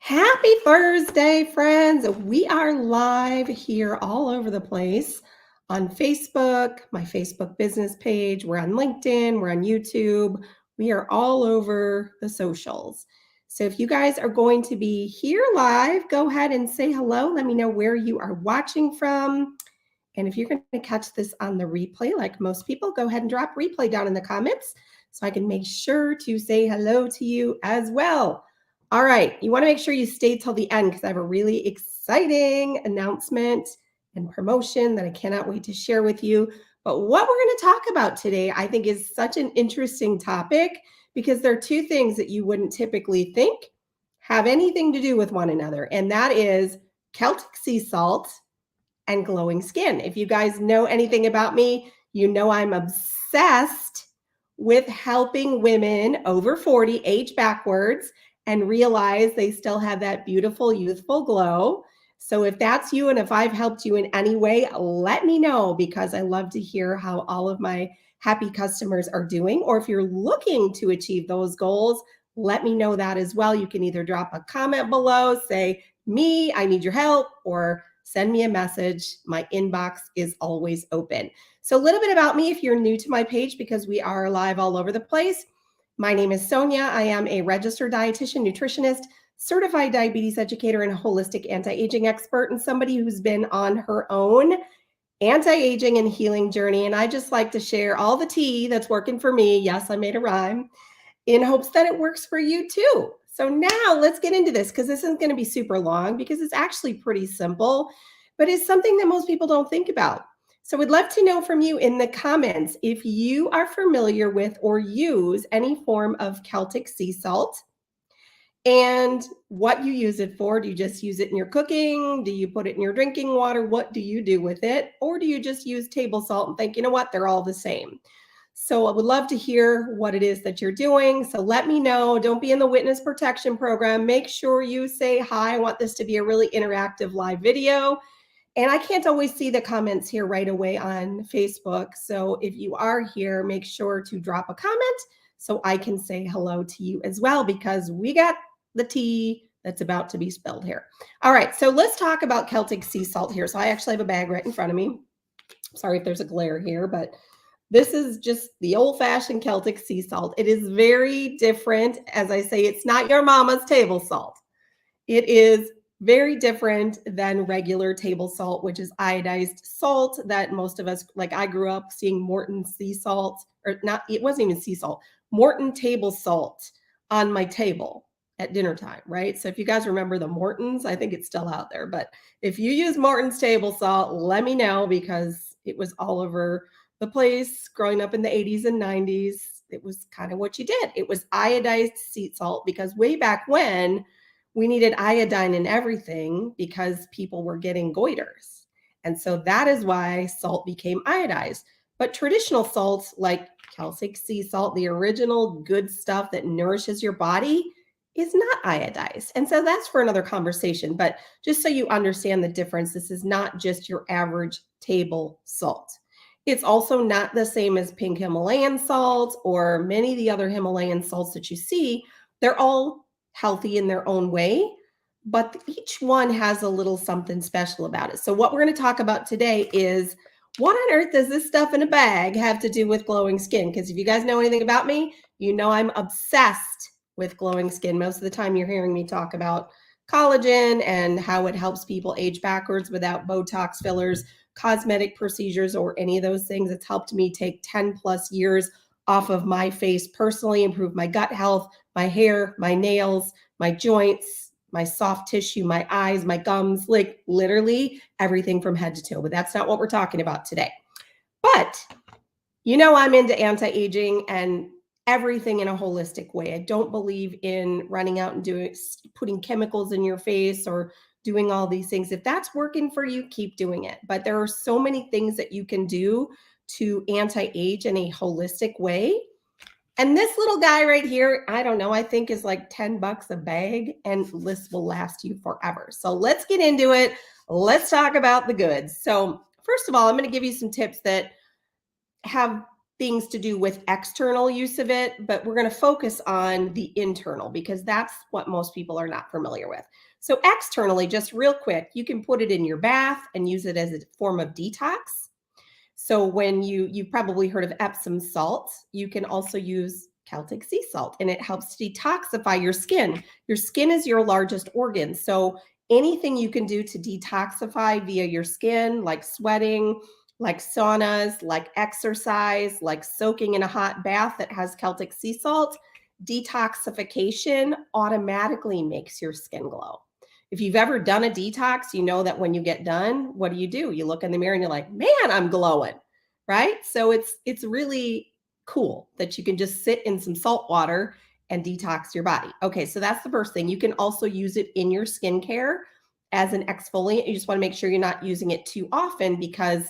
Happy Thursday, friends. We are live here all over the place on Facebook, my Facebook business page. We're on LinkedIn, we're on YouTube. We are all over the socials. So if you guys are going to be here live, go ahead and say hello. Let me know where you are watching from. And if you're going to catch this on the replay, like most people, go ahead and drop replay down in the comments so I can make sure to say hello to you as well. All right, you want to make sure you stay till the end because I have a really exciting announcement and promotion that I cannot wait to share with you. But what we're going to talk about today, I think, is such an interesting topic because there are two things that you wouldn't typically think have anything to do with one another, and that is Celtic sea salt and glowing skin. If you guys know anything about me, you know I'm obsessed with helping women over 40 age backwards and realize they still have that beautiful, youthful glow. So if that's you and if I've helped you in any way, let me know because I love to hear how all of my happy customers are doing. Or if you're looking to achieve those goals, let me know that as well. You can either drop a comment below, say, me, I need your help, or send me a message. My inbox is always open. So a little bit about me if you're new to my page because we are live all over the place. My name is Sonia. I am a registered dietitian, nutritionist, certified diabetes educator, and holistic anti-aging expert, and somebody who's been on her own anti-aging and healing journey. And I just like to share all the tea that's working for me. Yes, I made a rhyme in hopes that it works for you too. So now let's get into this because this isn't going to be super long because it's actually pretty simple, but it's something that most people don't think about. So we'd love to know from you in the comments if you are familiar with or use any form of Celtic sea salt and what you use it for. Do you just use it in your cooking? Do you put it in your drinking water? What do you do with it? Or do you just use table salt and think, you know what, they're all the same? So I would love to hear what it is that you're doing. So let me know. Don't be in the witness protection program. Make sure you say hi. I want this to be a really interactive live video. And I can't always see the comments here right away on Facebook. So if you are here, make sure to drop a comment so I can say hello to you as well because we got the tea that's about to be spilled here. All right, so let's talk about Celtic sea salt here. So I actually have a bag right in front of me. Sorry if there's a glare here, but this is just the old-fashioned Celtic sea salt. It is very different. As I say, it's not your mama's table salt. It is very different than regular table salt, which is iodized salt that most of us, like I grew up seeing Morton sea salt, or not, it wasn't even sea salt, Morton table salt on my table at dinner time, right? So if you guys remember the Mortons, I think it's still out there. But if you use Morton's table salt, let me know because it was all over the place growing up in the 80s and 90s. It was kind of what you did. It was iodized sea salt because way back when we needed iodine in everything because people were getting goiters. And so that is why salt became iodized. But traditional salts like Celtic sea salt, the original good stuff that nourishes your body, is not iodized. And so that's for another conversation. But just so you understand the difference, this is not just your average table salt. It's also not the same as pink Himalayan salt or many of the other Himalayan salts that you see. They're all healthy in their own way, but each one has a little something special about it. So what we're going to talk about today is what on earth does this stuff in a bag have to do with glowing skin? Because if you guys know anything about me, you know I'm obsessed with glowing skin. Most of the time you're hearing me talk about collagen and how it helps people age backwards without Botox fillers, cosmetic procedures, or any of those things. It's helped me take 10 plus years off of my face personally, improve my gut health, my hair, my nails, my joints, my soft tissue, my eyes, my gums, like literally everything from head to toe. But that's not what we're talking about today. But you know, I'm into anti-aging and everything in a holistic way. I don't believe in running out and putting chemicals in your face or doing all these things. If that's working for you, keep doing it. But there are so many things that you can do to anti-age in a holistic way. And this little guy right here, I don't know, I think is like 10 bucks a bag and this will last you forever. So let's get into it. Let's talk about the goods. So first of all, I'm going to give you some tips that have things to do with external use of it, but we're going to focus on the internal because that's what most people are not familiar with. So externally, just real quick, you can put it in your bath and use it as a form of detox. So when you've probably heard of Epsom salt, you can also use Celtic sea salt, and it helps to detoxify your skin. Your skin is your largest organ. So anything you can do to detoxify via your skin, like sweating, like saunas, like exercise, like soaking in a hot bath that has Celtic sea salt, detoxification automatically makes your skin glow. If you've ever done a detox, you know that when you get done, what do? You look in the mirror and you're like, man, I'm glowing, right? So it's really cool that you can just sit in some salt water and detox your body. Okay, so that's the first thing. You can also use it in your skincare as an exfoliant. You just want to make sure you're not using it too often because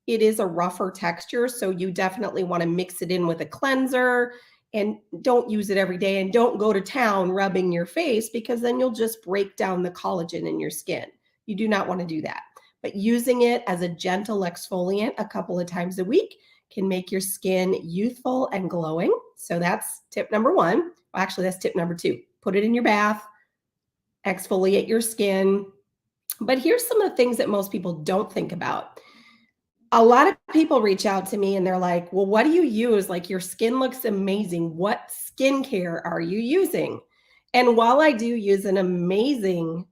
it is a rougher texture. So you definitely want to mix it in with a cleanser and don't use it every day, and don't go to town rubbing your face because then you'll just break down the collagen in your skin. You do not want to do that. But using it as a gentle exfoliant a couple of times a week can make your skin youthful and glowing. So that's tip number one. Well, actually, that's tip number two. Put it in your bath, exfoliate your skin. But here's some of the things that most people don't think about. A lot of people reach out to me and they're like, well, what do you use? Like, your skin looks amazing. What skincare are you using? And while I do use an amazing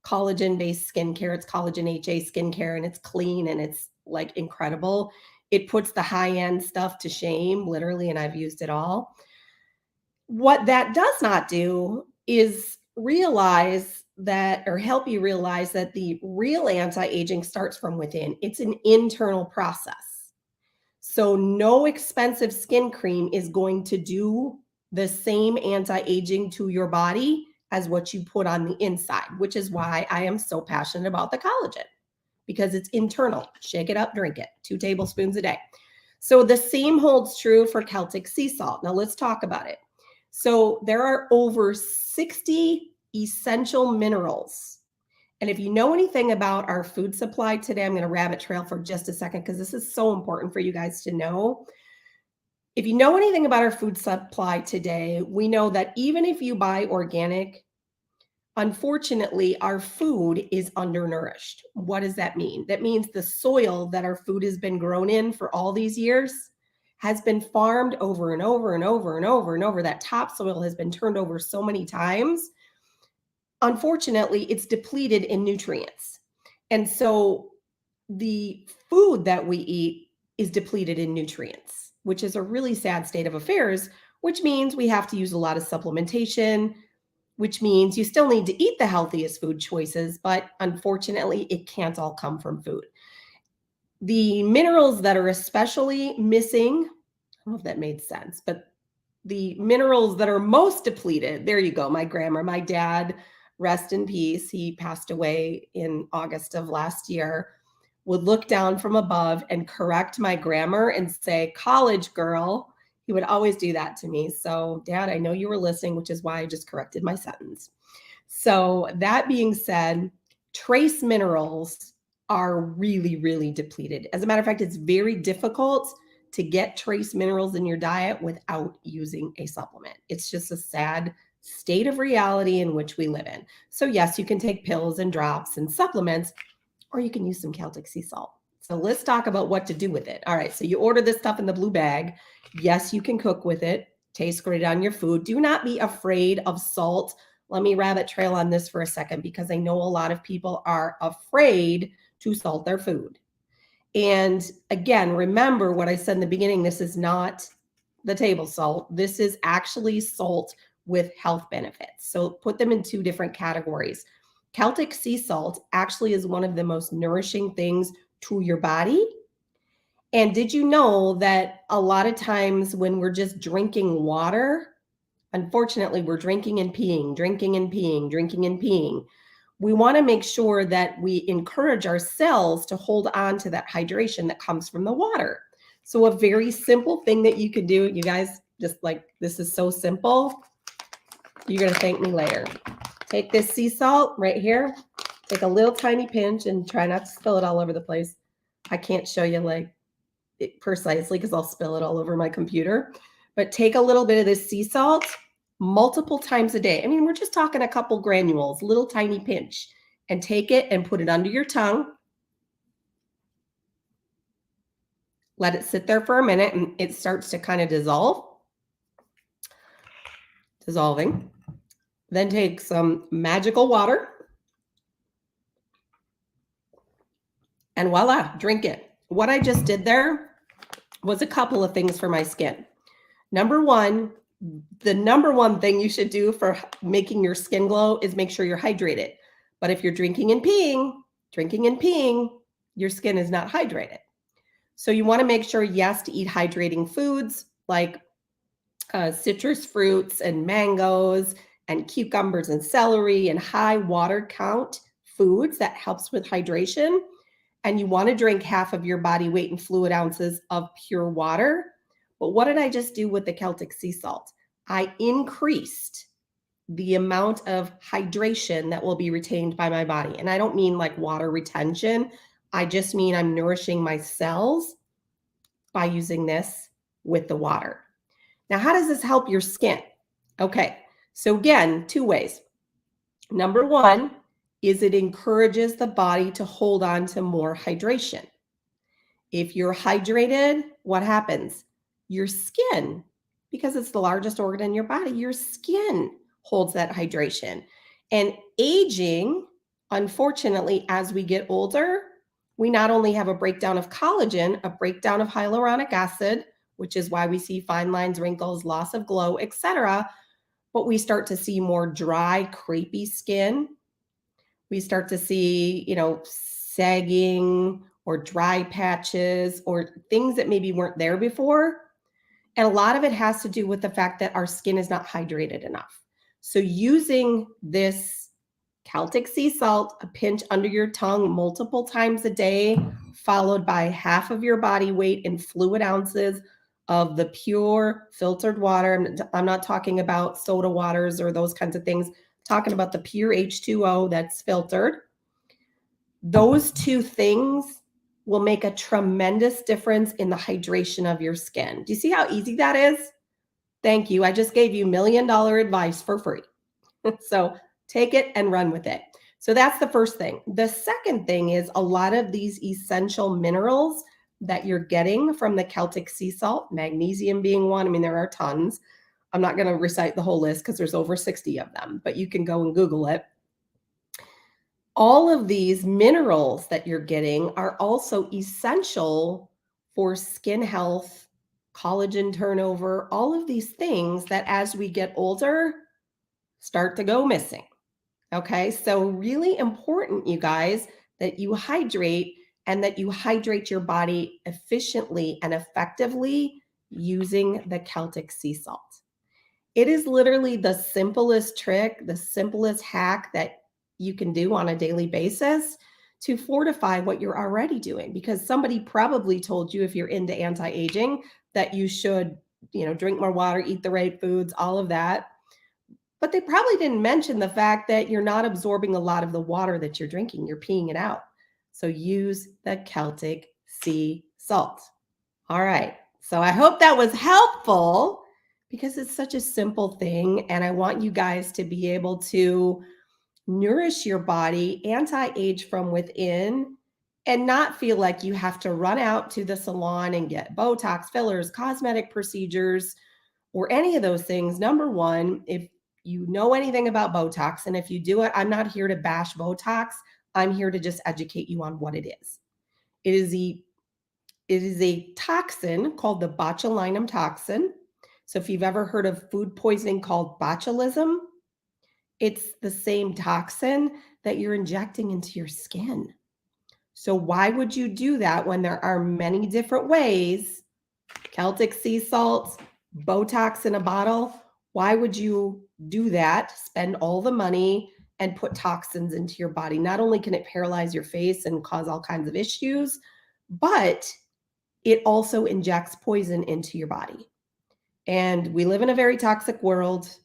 collagen-based skincare, it's collagen HA skincare, and it's clean and it's like incredible. It puts the high-end stuff to shame, literally, and I've used it all. What that does not do is realize that, or help you realize that the real anti-aging starts from within. It's an internal process. So no expensive skin cream is going to do the same anti-aging to your body as what you put on the inside, which is why I am so passionate about the collagen, because it's internal. Shake it up, drink it, 2 tablespoons a day. So the same holds true for Celtic sea salt. Now let's talk about it. So there are over 60 essential minerals. And if you know anything about our food supply today, I'm going to rabbit trail for just a second because this is so important for you guys to know. If you know anything about our food supply today, we know that even if you buy organic, unfortunately, our food is undernourished. What does that mean? That means the soil that our food has been grown in for all these years has been farmed over and over and over and over and over. That topsoil has been turned over so many times. Unfortunately, it's depleted in nutrients. And so the food that we eat is depleted in nutrients, which is a really sad state of affairs, which means we have to use a lot of supplementation, which means you still need to eat the healthiest food choices, but unfortunately, it can't all come from food. The minerals that are especially missing, I don't know if that made sense, but the minerals that are most depleted, there you go, my grammar. My dad, rest in peace, he passed away in August of last year, would look down from above and correct my grammar and say, college girl. He would always do that to me. So, Dad, I know you were listening, which is why I just corrected my sentence. So that being said, trace minerals are really, really depleted. As a matter of fact, it's very difficult to get trace minerals in your diet without using a supplement. It's just a sad state of reality in which we live in. So yes, you can take pills and drops and supplements, or you can use some Celtic sea salt. So let's talk about what to do with it. All right, so you order this stuff in the blue bag. Yes, you can cook with it. Tastes great on your food. Do not be afraid of salt. Let me rabbit trail on this for a second because I know a lot of people are afraid to salt their food. And again, remember what I said in the beginning, this is not the table salt. This is actually salt with health benefits. So put them in 2 different categories. Celtic sea salt actually is one of the most nourishing things to your body. And did you know that a lot of times when we're just drinking water, unfortunately, we're drinking and peeing, drinking and peeing, drinking and peeing. We want to make sure that we encourage our cells to hold on to that hydration that comes from the water. So a very simple thing that you could do, you guys, just like, this is so simple. You're going to thank me later. Take this sea salt right here. Take a little tiny pinch and try not to spill it all over the place. I can't show you like it precisely because I'll spill it all over my computer. But take a little bit of this sea salt multiple times a day. I mean, we're just talking a couple granules, little tiny pinch, and take it and put it under your tongue. Let it sit there for a minute and it starts to kind of dissolving. Then take some magical water and voila, drink it. What I just did there was a couple of things for my skin. Number one, the number one thing you should do for making your skin glow is make sure you're hydrated. But if you're drinking and peeing, your skin is not hydrated. So you want to make sure, yes, to eat hydrating foods like citrus fruits and mangoes and cucumbers and celery and high water count foods that helps with hydration. And you want to drink half of your body weight in fluid ounces of pure water. But what did I just do with the Celtic sea salt? I increased the amount of hydration that will be retained by my body. And I don't mean like water retention. I just mean I'm nourishing my cells by using this with the water. Now, how does this help your skin? Okay, so again, two ways. Number one is it encourages the body to hold on to more hydration. If you're hydrated, what happens? Your skin, because it's the largest organ in your body, your skin holds that hydration. And aging, unfortunately, as we get older, we not only have a breakdown of collagen, a breakdown of hyaluronic acid, which is why we see fine lines, wrinkles, loss of glow, etc., but we start to see more dry, crepey skin. We start to see, sagging or dry patches or things that maybe weren't there before. And a lot of it has to do with the fact that our skin is not hydrated enough. So using this Celtic sea salt, a pinch under your tongue multiple times a day, followed by half of your body weight in fluid ounces of the pure filtered water. I'm not talking about soda waters or those kinds of things. I'm talking about the pure H2O that's filtered. Those two things will make a tremendous difference in the hydration of your skin. Do you see how easy that is? Thank you. I just gave you $1 million advice for free. So take it and run with it. So that's the first thing. The second thing is a lot of these essential minerals that you're getting from the Celtic sea salt, magnesium being one. I mean, there are tons. I'm not going to recite the whole list because there's over 60 of them, but you can go and Google it. All of these minerals that you're getting are also essential for skin health, collagen turnover, all of these things that as we get older start to go missing. Okay, so really important, you guys, that you hydrate and that you hydrate your body efficiently and effectively using the Celtic sea salt. It is literally the simplest trick, the simplest hack that you can do on a daily basis to fortify what you're already doing, because somebody probably told you, if you're into anti-aging, that you should, drink more water, eat the right foods, all of that. But they probably didn't mention the fact that you're not absorbing a lot of the water that you're drinking. You're peeing it out. So use the Celtic sea salt. All right. So I hope that was helpful because it's such a simple thing. And I want you guys to be able to nourish your body, anti-age from within, and not feel like you have to run out to the salon and get Botox, fillers, cosmetic procedures, or any of those things. Number one, if you know anything about Botox, and if you do it, I'm not here to bash Botox. I'm here to just educate you on what it is. It is a toxin called the botulinum toxin. So if you've ever heard of food poisoning called botulism, it's the same toxin that you're injecting into your skin. So why would you do that when there are many different ways? Celtic sea salt, Botox in a bottle. Why would you do that? Spend all the money and put toxins into your body. Not only can it paralyze your face and cause all kinds of issues, but it also injects poison into your body. And we live in a very toxic world.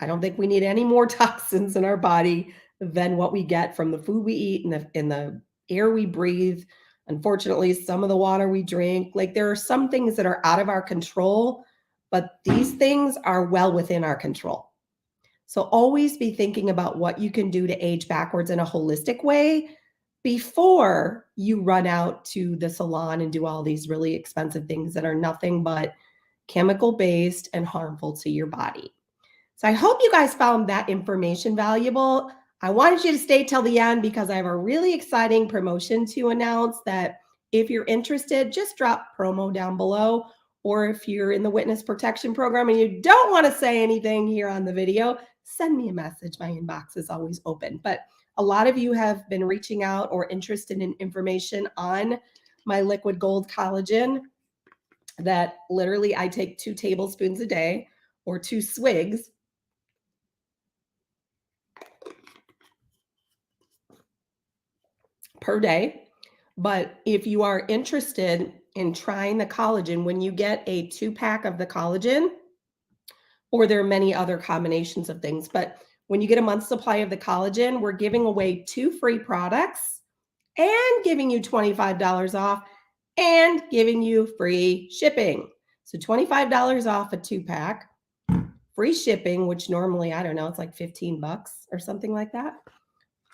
I don't think we need any more toxins in our body than what we get from the food we eat and the air we breathe. Unfortunately, some of the water we drink, like there are some things that are out of our control, but these things are well within our control. So always be thinking about what you can do to age backwards in a holistic way before you run out to the salon and do all these really expensive things that are nothing but chemical based and harmful to your body. So I hope you guys found that information valuable. I wanted you to stay till the end because I have a really exciting promotion to announce that if you're interested, just drop promo down below. Or if you're in the witness protection program and you don't want to say anything here on the video, send me a message. My inbox is always open. But a lot of you have been reaching out or interested in information on my liquid gold collagen that literally I take 2 tablespoons a day or 2 swigs per day. But if you are interested in trying the collagen, when you get a 2-pack of the collagen, or there are many other combinations of things, but when you get a month's supply of the collagen, we're giving away 2 free products and giving you $25 off and giving you free shipping. So $25 off a 2-pack, free shipping, which normally, I don't know, it's like 15 bucks or something like that.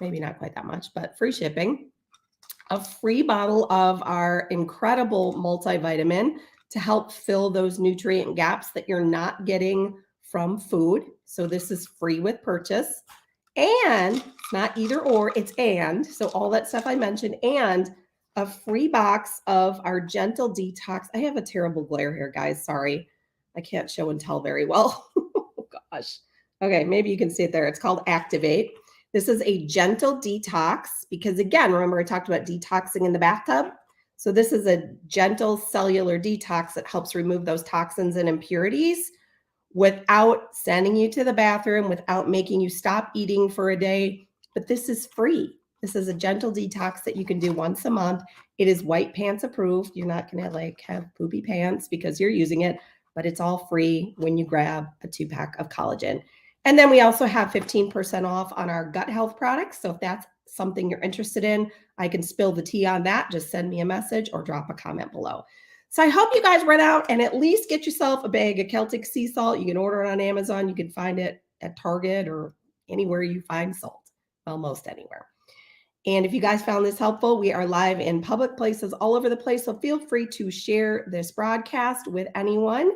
Maybe not quite that much, but free shipping. A free bottle of our incredible multivitamin to help fill those nutrient gaps that you're not getting from food. So this is free with purchase. And it's not either or, it's and. So all that stuff I mentioned, and a free box of our gentle detox. I have a terrible glare here, guys. Sorry. I can't show and tell very well. Oh, gosh. Okay, maybe you can see it there. It's called Activate. This is a gentle detox because, again, remember I talked about detoxing in the bathtub? So this is a gentle cellular detox that helps remove those toxins and impurities without sending you to the bathroom, without making you stop eating for a day. But this is free. This is a gentle detox that you can do once a month. It is white pants approved. You're not going to like have poopy pants because you're using it, but it's all free when you grab a 2-pack of collagen. And then we also have 15% off on our gut health products. So if that's something you're interested in, I can spill the tea on that. Just send me a message or drop a comment below. So I hope you guys run out and at least get yourself a bag of Celtic sea salt. You can order it on Amazon. You can find it at Target or anywhere you find salt. Well, most anywhere. And if you guys found this helpful, we are live in public places all over the place. So feel free to share this broadcast with anyone.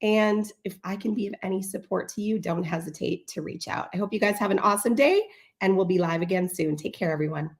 And if I can be of any support to you, don't hesitate to reach out. I hope you guys have an awesome day and we'll be live again soon. Take care, everyone.